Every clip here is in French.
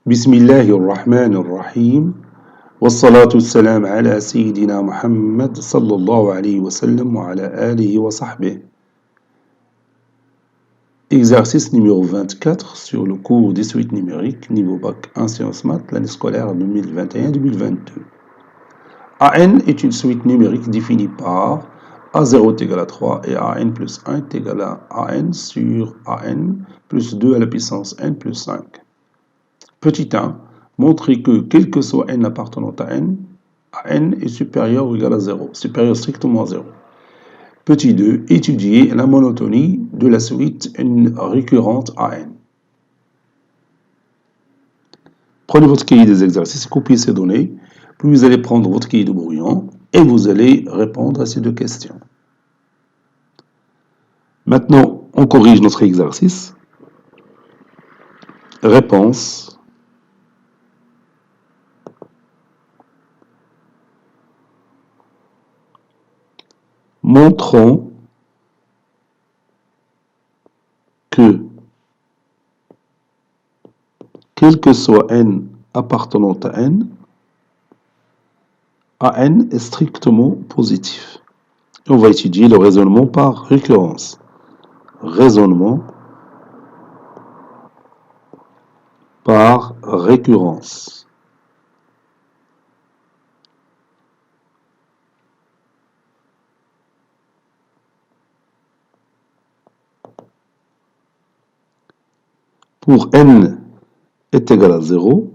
بسم الله الرحمن الرحيم والصلاة والسلام على سيدنا محمد صلى الله عليه وسلم وعلى آله وصحبه. Exercice numéro 24 sur le cours des suites numériques, niveau bac 1 sciences maths, l'année scolaire 2021-2022. AN est une suite numérique définie par A0 est égal à 3 et AN plus 1 est égal à AN sur AN plus 2 à la puissance N plus 5. Petit 1, montrer que, quel que soit n appartenant à n est supérieur ou égal à 0, supérieur strictement à 0. Petit 2, étudier la monotonie de la suite n récurrente à n. Prenez votre cahier des exercices, copiez ces données, puis vous allez prendre votre cahier de brouillon et vous allez répondre à ces deux questions. Maintenant, on corrige notre exercice. Réponse. Montrons que, quel que soit n appartenant à n est strictement positif. Et on va étudier le raisonnement par récurrence. Raisonnement par récurrence. Pour n est égal à 0,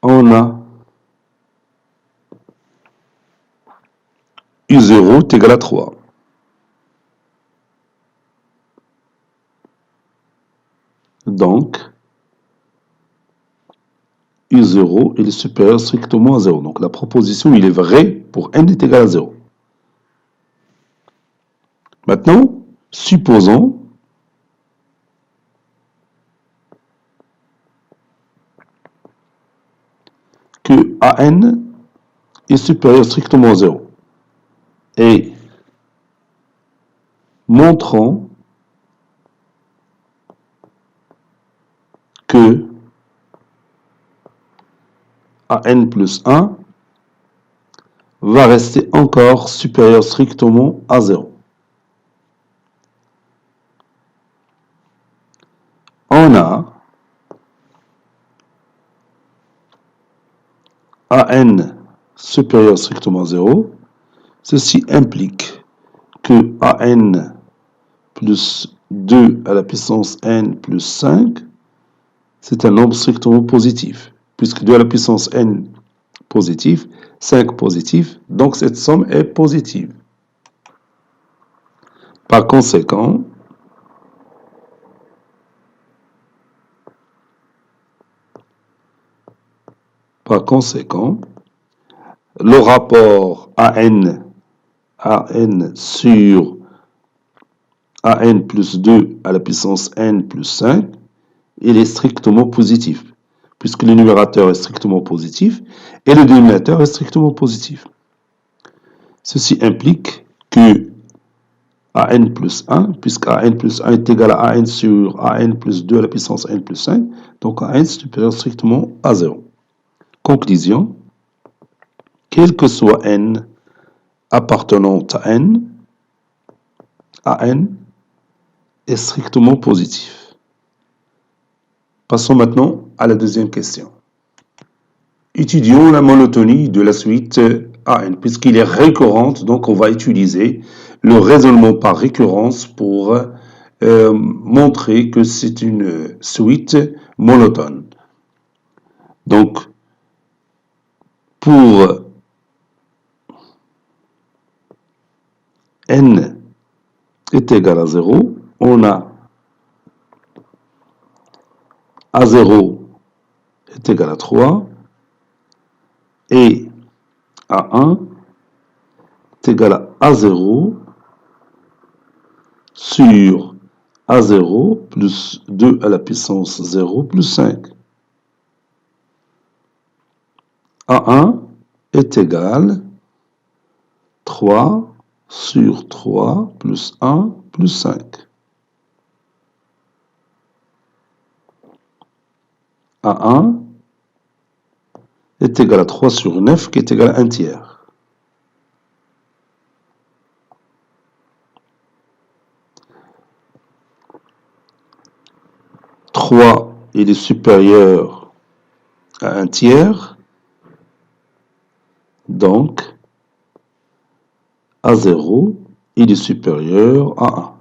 on a U0 est égal à 3. Donc, U0 est supérieur strictement à 0. Donc la proposition, il est vrai pour n est égal à 0. Maintenant, supposons que AN est supérieur strictement à 0. Et montrons que AN plus 1 va rester encore supérieur strictement à 0. On a AN supérieur strictement à 0. Ceci implique que AN plus 2 à la puissance n plus 5, c'est un nombre strictement positif. Puisque 2 à la puissance n positif, 5 positif, donc cette somme est positive. Par conséquent, le rapport AN sur AN plus 2 à la puissance n plus 5, il est strictement positif, puisque le numérateur est strictement positif et le dénominateur est strictement positif. Ceci implique que AN plus 1, puisque AN plus 1 est égal à AN sur AN plus 2 à la puissance n plus 5, donc AN est supérieur strictement à 0. Conclusion, quel que soit n appartenant à n est strictement positif. Passons maintenant à la deuxième question. Étudions la monotonie de la suite AN, puisqu'il est récurrente, donc on va utiliser le raisonnement par récurrence pour montrer que c'est une suite monotone. Donc, pour n est égal à 0, on a A0 est égal à 3 et A1 est égal à A0 sur A0 plus 2 à la puissance 0 plus 5. A1 est égal 3 sur 3 plus 1 plus 5. A1 est égal à 3 sur 9 qui est égal à 1 tiers. Il est supérieur à 1 tiers, donc A0, il est supérieur à 1.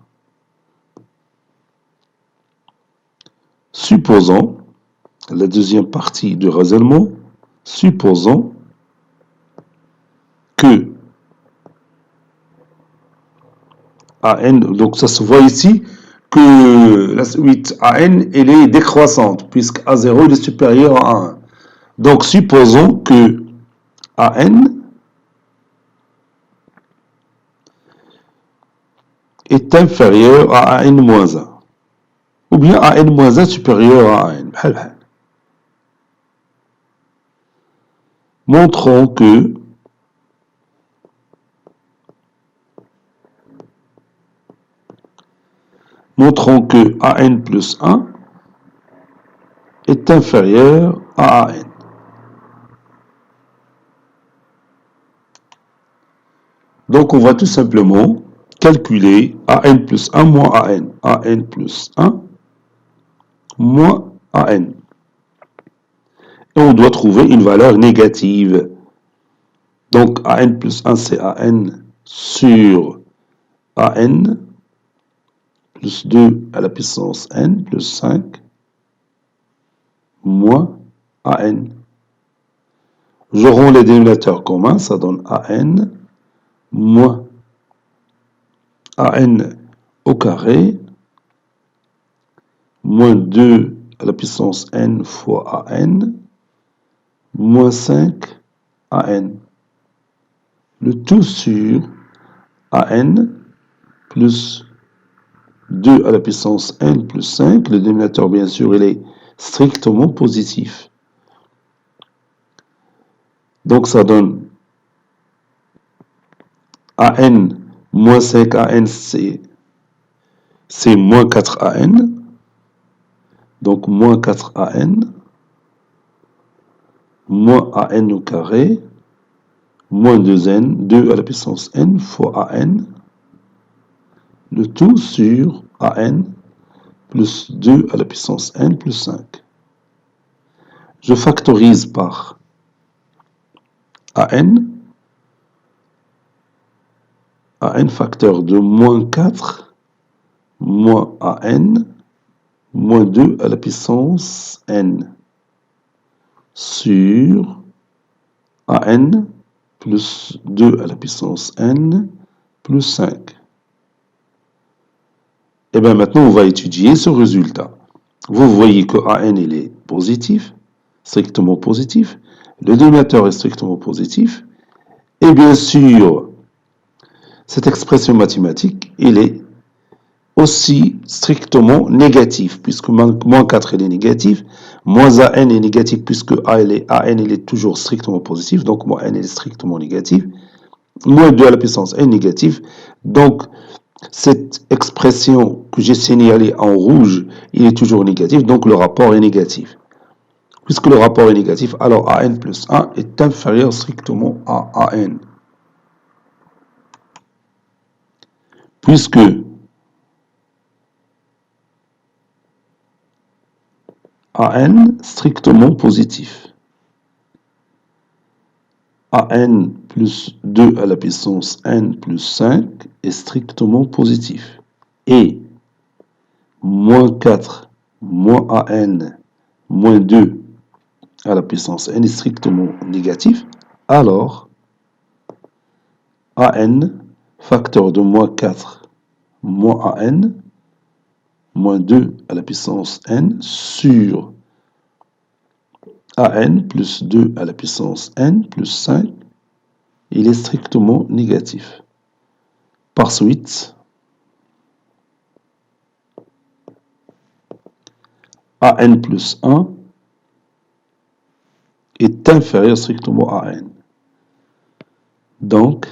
Supposons, la deuxième partie du raisonnement, supposons que AN, donc ça se voit ici que la suite AN, elle est décroissante, puisque A0 il est supérieur à 1. Donc supposons que AN est inférieur à AN-1, ou bien AN-1 supérieur à AN. Montrons que AN plus 1 est inférieur à AN. Donc on va tout simplement calculer AN plus 1 moins AN. AN plus 1 moins AN. Et on doit trouver une valeur négative. Donc AN plus 1 c'est AN sur AN plus 2 à la puissance N plus 5 moins AN. J'aurai les dénominateurs communs, ça donne AN moins AN au carré moins 2 à la puissance N fois AN moins 5 AN. Le tout sur AN plus 2 à la puissance N plus 5. Le dénominateur, bien sûr, il est strictement positif. Donc, ça donne AN moins 5 AN, c'est moins 4 AN. Donc, moins 4 AN moins AN au carré moins 2N, 2 à la puissance N fois AN. Le tout sur AN plus 2 à la puissance N plus 5. Je factorise par AN facteur de moins 4 moins AN moins 2 à la puissance N sur AN plus 2 à la puissance N plus 5. Et bien maintenant, on va étudier ce résultat. Vous voyez que AN il est positif, strictement positif. Le dénominateur est strictement positif. Et bien sûr, cette expression mathématique, elle est aussi strictement négatif, puisque moins 4 il est négatif, moins AN est négatif, puisque AN il est toujours strictement positif, donc moins N il est strictement négatif, moins 2 à la puissance N négatif, donc cette expression que j'ai signalée en rouge, il est toujours négatif, donc le rapport est négatif. Puisque le rapport est négatif, alors AN plus 1 est inférieur strictement à AN. Puisque AN strictement positif. AN plus 2 à la puissance N plus 5 est strictement positif. Et moins 4 moins AN moins 2 à la puissance N est strictement négatif. Alors, AN facteur de moins 4 moins AN moins 2 à la puissance N sur AN plus 2 à la puissance N plus 5, il est strictement négatif. Par suite, AN plus 1 est inférieur strictement à AN. Donc,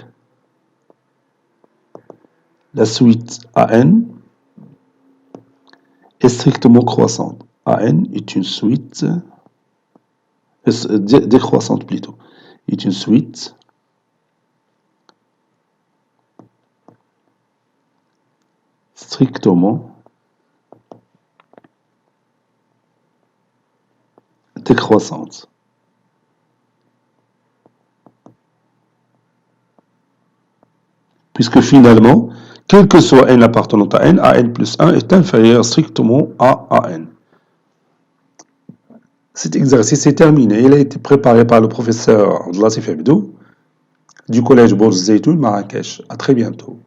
la suite AN est strictement croissante. AN est une suite décroissante plutôt, est une suite strictement décroissante. Puisque finalement, quel que soit n appartenant à n plus 1 est inférieur strictement à n. Cet exercice est terminé. Il a été préparé par le professeur Abdelatif Hebdou du collège Bourse Zeytoun, Marrakech. À très bientôt.